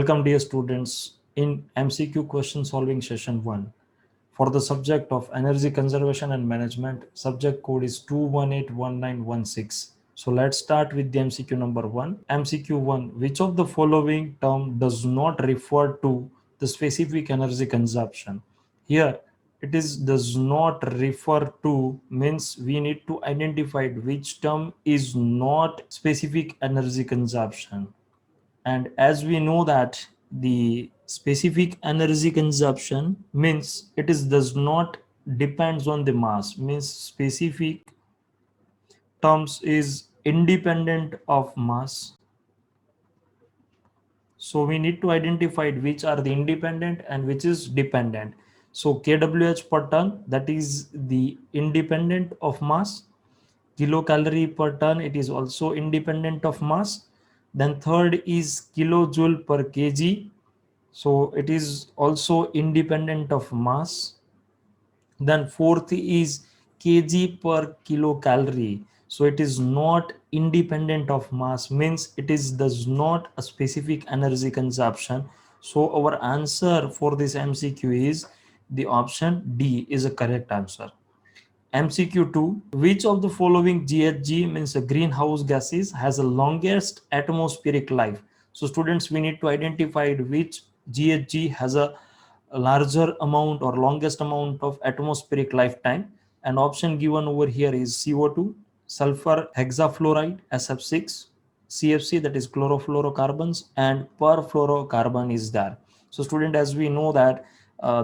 Welcome dear students in MCQ question solving session 1 for the subject of energy conservation and management. Subject code is 2181916. So let's start with the MCQ number 1. MCQ 1, which of the following term does not refer to the specific energy consumption? Here it is does not refer to means we need to identify which term is not specific energy consumption. And as we know that the specific energy consumption means it is does not depends on the mass, means specific terms is independent of mass. So we need to identify which are the independent and which is dependent. So kWh per ton, that is the independent of mass. Kilocalorie per ton, it is also independent of mass. Then third is kilojoule per kg, so it is also independent of mass. Then fourth is kg per kilocalorie, so it is not independent of mass, means it is does not a specific energy consumption. So our answer for this MCQ is the option D is a correct answer. MCQ 2, which of the following GHG means a greenhouse gases has the longest atmospheric life? So students, we need to identify which GHG has a larger amount or longest amount of atmospheric lifetime. And option given over here is CO2, sulfur hexafluoride SF6, CFC, that is chlorofluorocarbons, and perfluorocarbon is there. So student, as we know that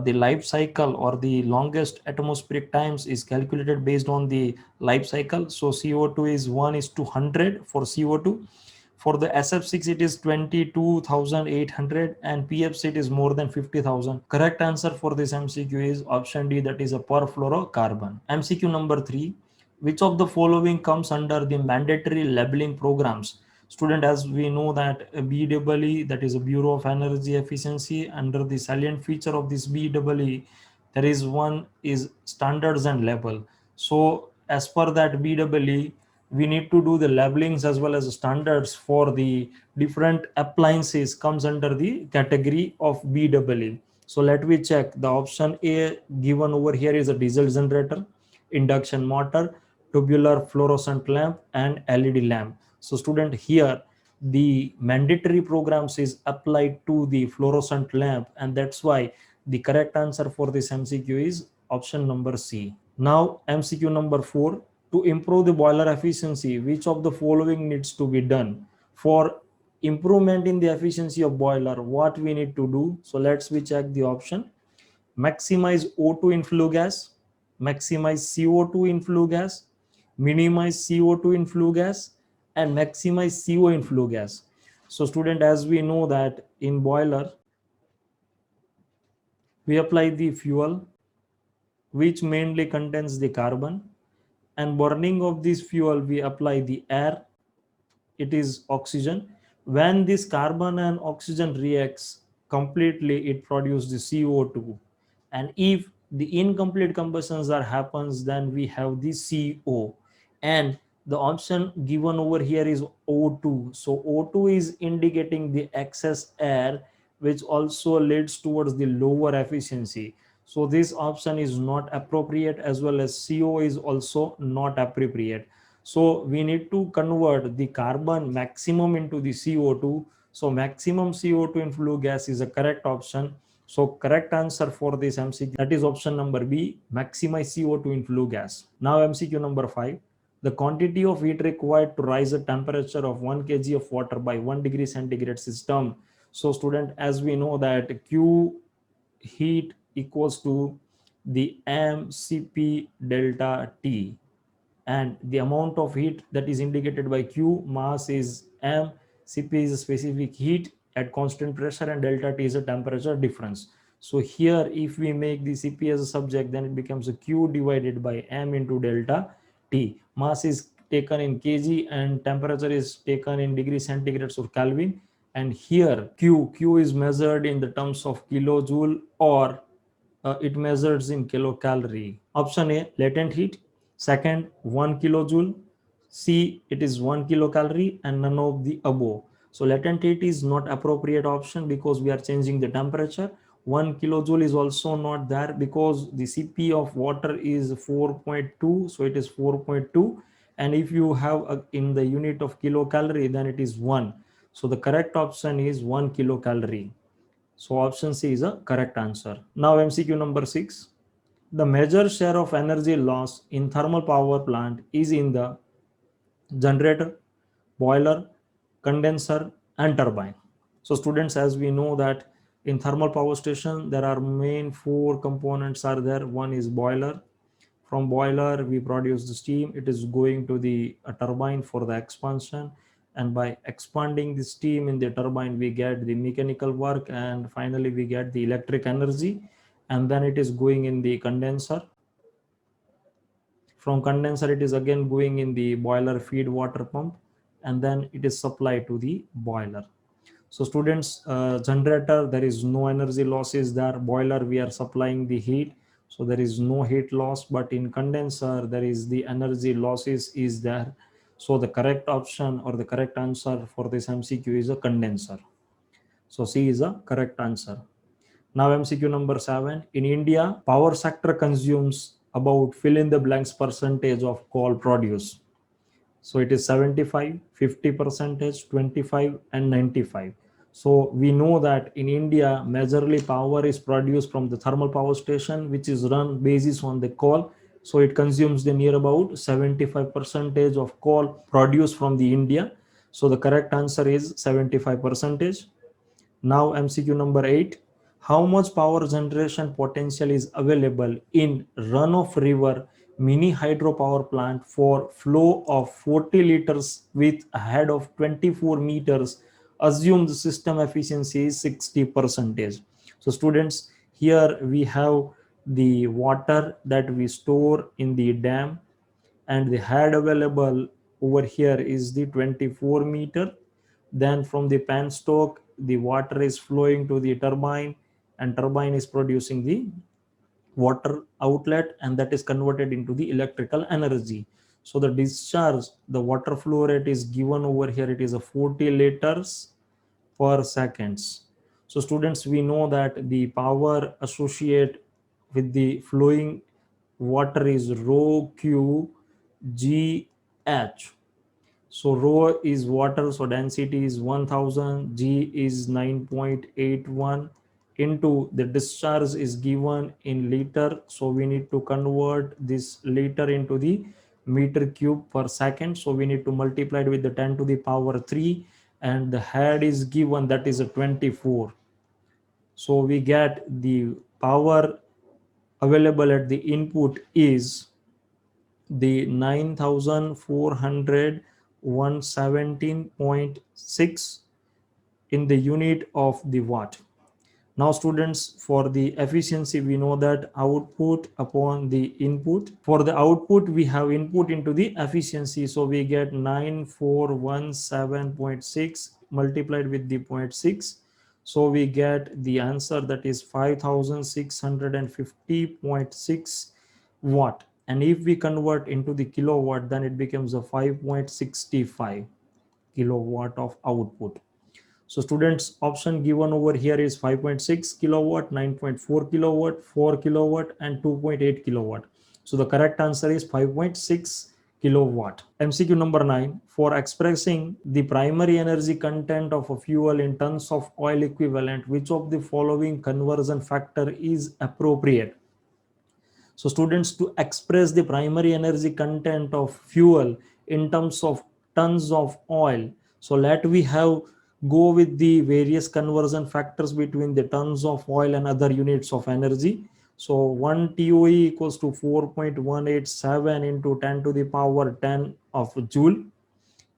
the life cycle or the longest atmospheric times is calculated based on the life cycle. So CO2 is 1:100 for CO2. For the SF6 it is 22,800 and PFC it is more than 50,000. Correct answer for this MCQ is option D, that is a perfluorocarbon. MCQ number 3, which of the following comes under the mandatory labeling programs? Student, as we know that BEE, that is a Bureau of Energy Efficiency, under the salient feature of this BEE, there is one is standards and label. So as per that BEE, we need to do the labelings as well as standards for the different appliances comes under the category of BEE. So let me check. The option A given over here is a diesel generator, induction motor, tubular fluorescent lamp, and LED lamp. So student, here the mandatory programs is applied to the fluorescent lamp, and that's why the correct answer for this MCQ is option number C. Now MCQ number 4, to improve the boiler efficiency, which of the following needs to be done? For improvement in the efficiency of boiler, what we need to do? So let's we check the option. Maximize O2 in flue gas, maximize CO2 in flue gas, minimize CO2 in flue gas, and maximize CO in flue gas. So student, as we know that in boiler we apply the fuel which mainly contains the carbon, and burning of this fuel we apply the air, it is oxygen. When this carbon and oxygen reacts completely, it produces the CO2, and if the incomplete combustions are happens, then we have the CO. And the option given over here is O2. So O2 is indicating the excess air, which also leads towards the lower efficiency. So this option is not appropriate, as well as CO is also not appropriate. So we need to convert the carbon maximum into the CO2. So maximum CO2 in flue gas is a correct option. So correct answer for this MCQ, that is option number B, maximize CO2 in flue gas. Now MCQ number 5, the quantity of heat required to rise the temperature of 1 kg of water by 1 degree centigrade system. So student, as we know that Q heat equals to the mCp delta T, and the amount of heat that is indicated by Q, mass is m, Cp is a specific heat at constant pressure, and delta T is a temperature difference. So here if we make the Cp as a subject, then it becomes a Q divided by m into delta T. Mass is taken in kg and temperature is taken in degree centigrade or Kelvin, and here Q is measured in the terms of kilojoule, or it measures in kilocalorie. Option A, latent heat. Second, 1 kilojoule. C, it is 1 kilocalorie, and none of the above. So latent heat is not appropriate option because we are changing the temperature. 1 kilojoule is also not there because the Cp of water is 4.2, so it is 4.2. And if you have in the unit of kilocalorie, then it is 1. So the correct option is 1 kilocalorie. So option C is a correct answer. Now MCQ number 6. The major share of energy loss in thermal power plant is in the generator, boiler, condenser, and turbine. So students, as we know that in thermal power station, there are main four components are there. One is boiler. From boiler, we produce the steam. It is going to the turbine for the expansion. And by expanding the steam in the turbine, we get the mechanical work and finally we get the electric energy. And then it is going in the condenser. From condenser, it is again going in the boiler feed water pump, and then it is supplied to the boiler. So students, generator, there is no energy losses there. Boiler, we are supplying the heat, so there is no heat loss. But in condenser, there is the energy losses is there. So the correct option or the correct answer for this MCQ is a condenser. So C is a correct answer. Now MCQ number 7. In India, power sector consumes about fill in the blanks percentage of coal produce. So it is 75, 50 percentage, 25 and 95. So we know that in India, majorly power is produced from the thermal power station, which is run basis on the coal. So it consumes the near about 75 percentage of coal produced from the India. So the correct answer is 75 percentage. Now MCQ number 8. How much power generation potential is available in run-of river mini hydropower plant for flow of 40 liters with a head of 24 meters? Assume the system efficiency is 60 percentage. So students, here we have the water that we store in the dam, and the head available over here is the 24 meter. Then from the penstock, the water is flowing to the turbine, and turbine is producing the water outlet, and that is converted into the electrical energy. So the discharge, the water flow rate is given over here, it is a 40 liters per seconds. So students, we know that the power associated with the flowing water is rho q g h. So rho is water, so density is 1000, g is 9.81 into the discharge is given in liter. So we need to convert this liter into the meter cube per second. So we need to multiply it with the 10 to the power 3, and the head is given, that is a 24. So we get the power available at the input is the 9400 117.6 in the unit of the watt. Now students, for the efficiency, we know that output upon the input. For the output, we have input into the efficiency. So we get 9417.6 multiplied with the 0.6. So we get the answer, that is 5650.6 watt. And if we convert into the kilowatt, then it becomes a 5.65 kilowatt of output. So students, option given over here is 5.6 kilowatt, 9.4 kilowatt, 4 kilowatt, and 2.8 kilowatt. So the correct answer is 5.6 kilowatt. MCQ number 9. For expressing the primary energy content of a fuel in tons of oil equivalent, which of the following conversion factor is appropriate? So students, to express the primary energy content of fuel in terms of tons of oil, so let we have go with the various conversion factors between the tons of oil and other units of energy. So 1 TOE equals to 4.187 into 10 to the power 10 of joule.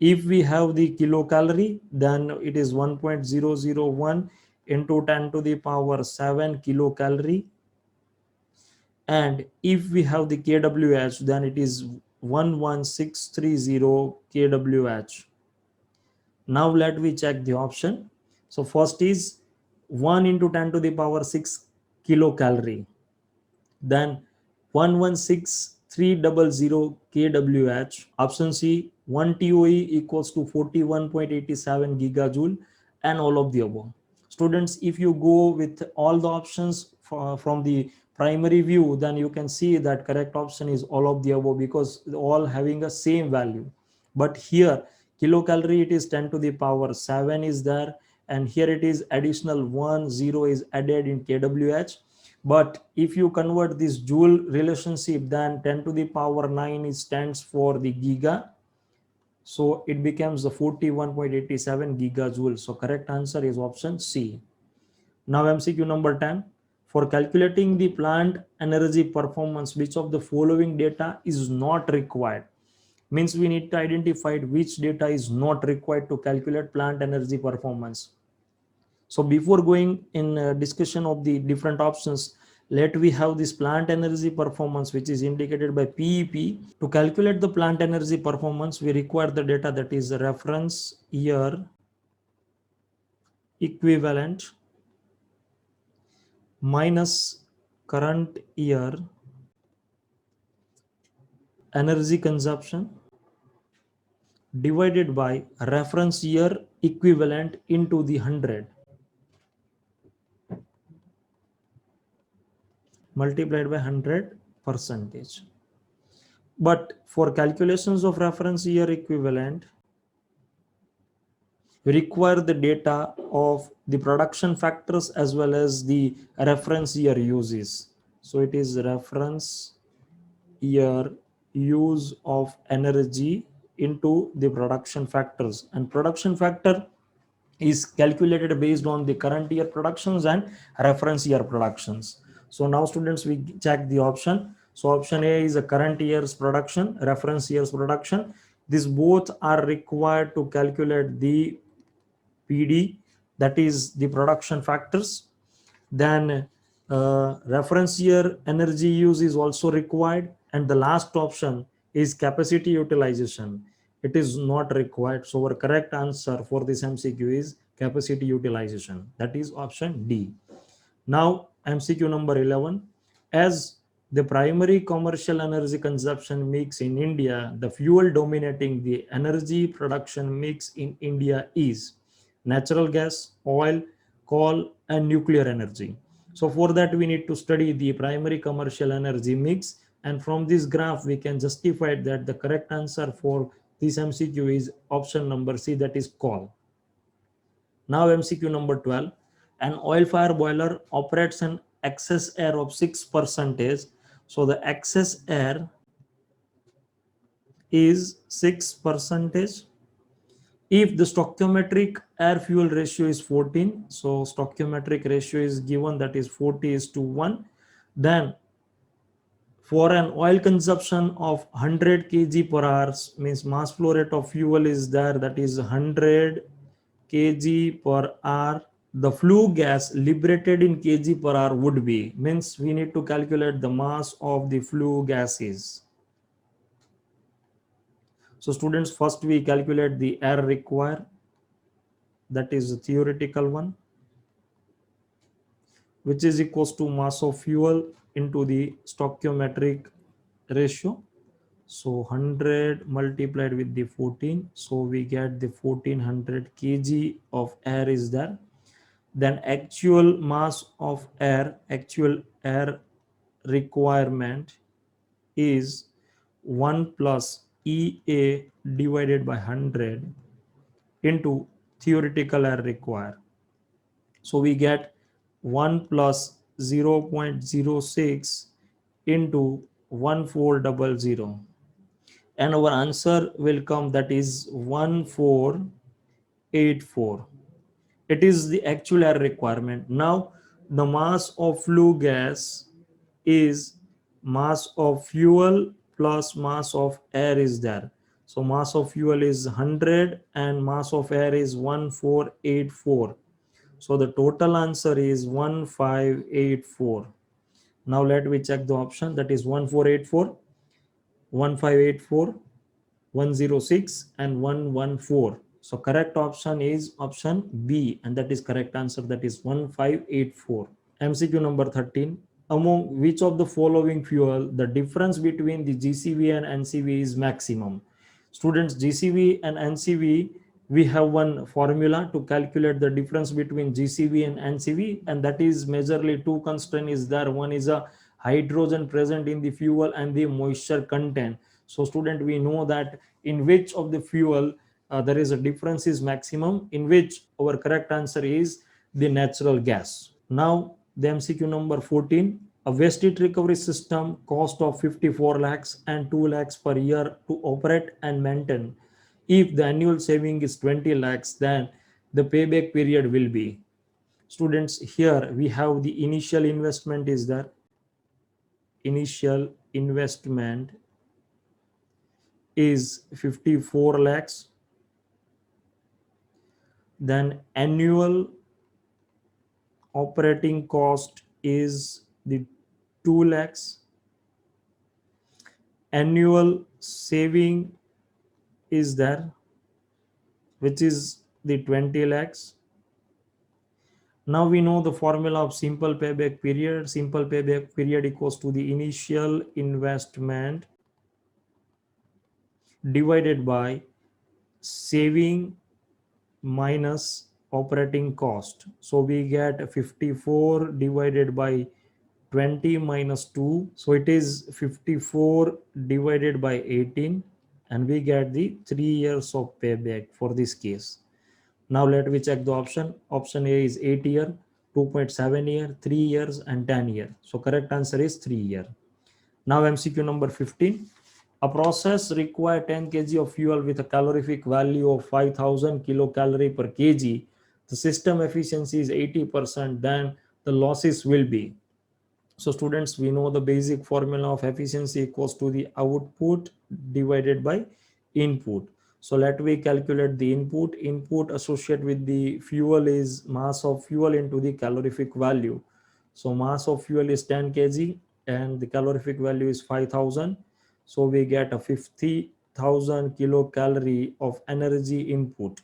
If we have the kilocalorie, then it is 1.001 into 10 to the power 7 kilocalorie. And if we have the kWh, then it is 11630 kWh. Now let me check the option. So first is 1 into 10 to the power 6 kilocalorie, then 116300 kWh. Option C 1 TOE equals to 41.87 gigajoule, and all of the above. Students, if you go with all the options from the primary view, then you can see that correct option is all of the above, because all having a same value. But here kilocalorie, it is 10 to the power 7 is there, and here it is additional 1 0 is added in kWh. But if you convert this joule relationship, then 10 to the power 9 is stands for the giga, so it becomes the 41.87 gigajoule. So correct answer is option C. Now MCQ number 10. For calculating the plant energy performance, which of the following data is not required? Means we need to identify which data is not required to calculate plant energy performance. So before going in discussion of the different options, let we have this plant energy performance, which is indicated by PEP. To calculate the plant energy performance, we require the data that is the reference year equivalent minus current year energy consumption divided by reference year equivalent into the 100 multiplied by 100 percentage. But for calculations of reference year equivalent, we require the data of the production factors as well as the reference year uses. So it is reference year use of energy into the production factors, and production factor is calculated based on the current year productions and reference year productions. So now students, we check the option. So option A is a current year's production, reference year's production. These both are required to calculate the PD, that is the production factors. Then reference year energy use is also required, and the last option is capacity utilization. It is not required. So our correct answer for this MCQ is capacity utilization, that is option D. Now MCQ number 11. As the primary commercial energy consumption mix in India, the fuel dominating the energy production mix in India is natural gas, oil, coal, and nuclear energy. So for that, we need to study the primary commercial energy mix, and from this graph we can justify that the correct answer for this MCQ is option number C, that is coal. Now MCQ number 12. An oil fire boiler operates an excess air of 6%. So the excess air is 6%. If the stoichiometric air fuel ratio is 14, so stoichiometric ratio is given, that is 40:1, then for an oil consumption of 100 kg per hour, means mass flow rate of fuel is there, that is 100 kg per hour, the flue gas liberated in kg per hour would be, means we need to calculate the mass of the flue gases. So students, first we calculate the air required, that is the theoretical one, which is equals to mass of fuel into the stoichiometric ratio. So 100 multiplied with the 14, so we get the 1400 kg of air is there. Then actual mass of air, actual air requirement is 1 plus EA divided by 100 into theoretical air required. So we get 1 plus 0.06 into 1400, and our answer will come, that is 1484. It is the actual air requirement. Now the mass of flue gas is mass of fuel plus mass of air is there. So mass of fuel is 100 and mass of air is 1484. So the total answer is 1584. Now let me check the option, that is 1484, 1584, 106 and 114. So correct option is option B, and that is correct answer, that is 1584. MCQ number 13. Among which of the following fuel the difference between the GCV and NCV is maximum? Students, GCV and NCV, we have one formula to calculate the difference between GCV and NCV, and that is majorly two constraint is there. One is a hydrogen present in the fuel and the moisture content. So student, we know that in which of the fuel there is a difference is maximum, in which our correct answer is the natural gas. Now the MCQ number 14, a waste heat recovery system cost of 54 lakhs and 2 lakhs per year to operate and maintain. If the annual saving is 20 lakhs, then the payback period will be. Students, here we have the initial investment is there. Initial investment is 54 lakhs. Then annual operating cost is the 2 lakhs. Annual saving is there, which is the 20 lakhs. Now we know the formula of simple payback period. Simple payback period equals to the initial investment divided by saving minus operating cost. So we get 54 divided by 20 minus 2. So it is 54 divided by 18, and we get the 3 years of payback for this case. Now let me check the option. Option A is 8 year, 2.7 year, 3 years and 10 year. So correct answer is 3 year. Now MCQ number 15. A process require 10 kg of fuel with a calorific value of 5000 kilocalorie per kg. The system efficiency is 80%, then the losses will be. So students, we know the basic formula of efficiency equals to the output divided by input. So let me calculate the input. Input associated with the fuel is mass of fuel into the calorific value. So mass of fuel is 10 kg and the calorific value is 5000. So we get a 50,000 kilocalorie of energy input,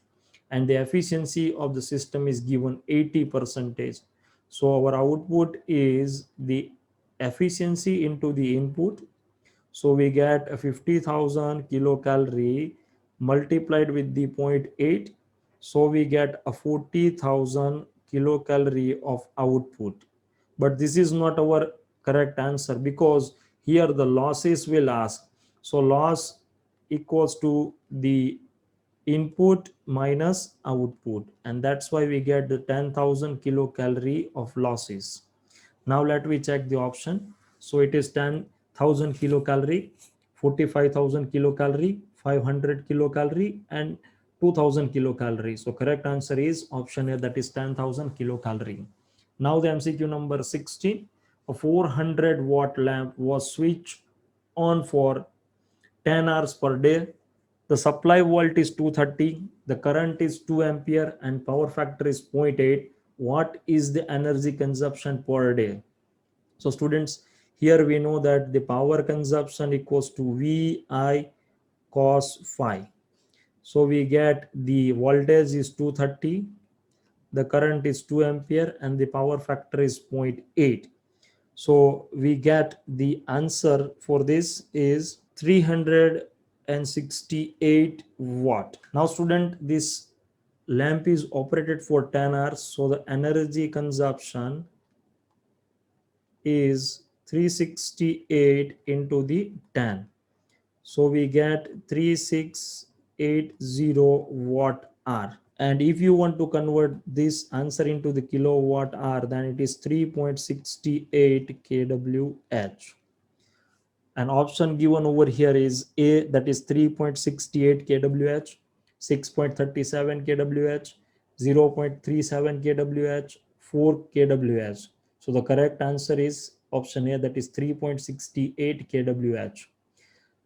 and the efficiency of the system is given 80%. So our output is the efficiency into the input. So we get a 50,000 kilocalorie multiplied with the 0.8. So we get a 40,000 kilocalorie of output. But this is not our correct answer, because here the losses will ask. So loss equals to the input minus output, and that's why we get the 10,000 kilocalorie of losses. Now let me check the option. So it is 10,000 kilocalorie, 45,000 kilocalorie, 500 kilocalorie and 2000 kilocalorie. So correct answer is option A, that is 10,000 kilocalorie. Now the MCQ number 16. A 400 watt lamp was switched on for 10 hours per day. The supply volt is 230, the current is 2 ampere and power factor is 0.8. What is the energy consumption per day? So students, here we know that the power consumption equals to VI cos phi. So we get the voltage is 230, the current is 2 ampere and the power factor is 0.8. So we get the answer for this is 368 watt. Now student, this lamp is operated for 10 hours. So the energy consumption is 368 into the 10. So we get 3680 watt hour. And if you want to convert this answer into the kilowatt hour, then it is 3.68 kWh. An option given over here is A, that is 3.68 kWh, 6.37 kWh, 0.37 kWh, 4 kWh. So the correct answer is option A, that is 3.68 kWh.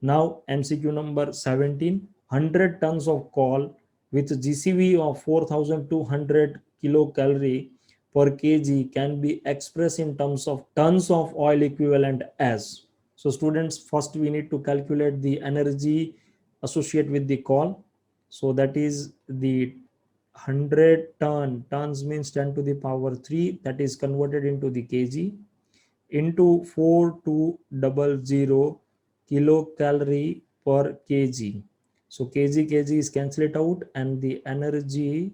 Now MCQ number 17. 100 tons of coal with GCV of 4200 kilocalorie per kg can be expressed in terms of tons of oil equivalent as. So students, first we need to calculate the energy associated with the coal. So that is the 100 tons means 10 to the power 3, that is converted into the kg, into 4200 kilocalorie per kg. So kg is cancel it out, and the energy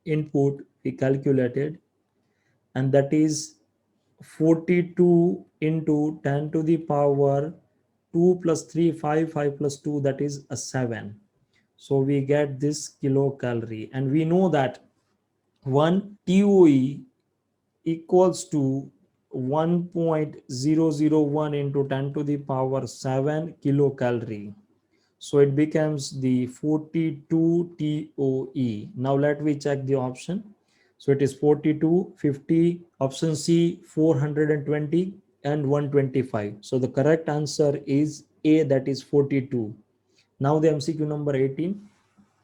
input we calculated, and that is 42 into 10 to the power 2 plus 3, 5 plus 2, that is a 7. So we get this kilocalorie, and we know that 1 TOE equals to 1.001 into 10 to the power 7 kilocalorie. So it becomes the 42 TOE. Now let me check the option. So it is 42, 50, option C 420 and 125. So the correct answer is A, that is 42. Now the MCQ number 18.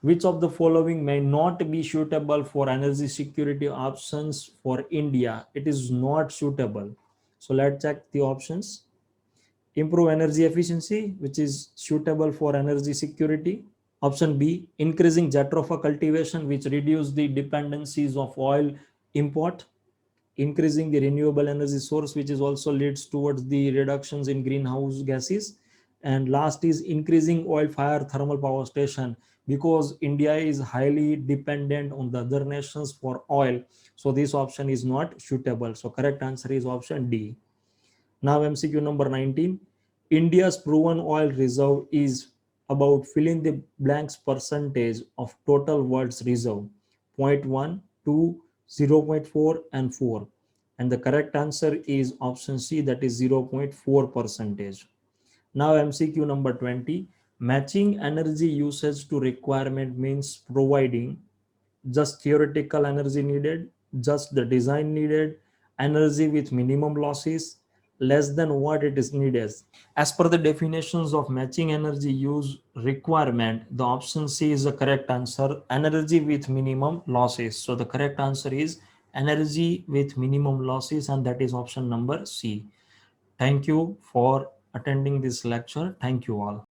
Which of the following may not be suitable for energy security options for India? It is not suitable. So let's check the options. Improve energy efficiency, which is suitable for energy security. Option B, increasing jatropha cultivation, which reduce the dependencies of oil import. Increasing the renewable energy source, which is also leads towards the reductions in greenhouse gases. And last is increasing oil fire thermal power station, because India is highly dependent on the other nations for oil. So this option is not suitable. So correct answer is option D. Now MCQ number 19. India's proven oil reserve is about filling the blanks percentage of total world's reserve. 0.1, 2, 0.4 and 4. And the correct answer is option C, that is 0.4 percentage. Now MCQ number 20. Matching energy usage to requirement means providing just theoretical energy needed, just the design needed, energy with minimum losses, less than what it is needed. As per the definitions of matching energy use requirement, the option C is the correct answer, energy with minimum losses. So the correct answer is energy with minimum losses, and that is option number C. Thank you for attending this lecture. Thank you all.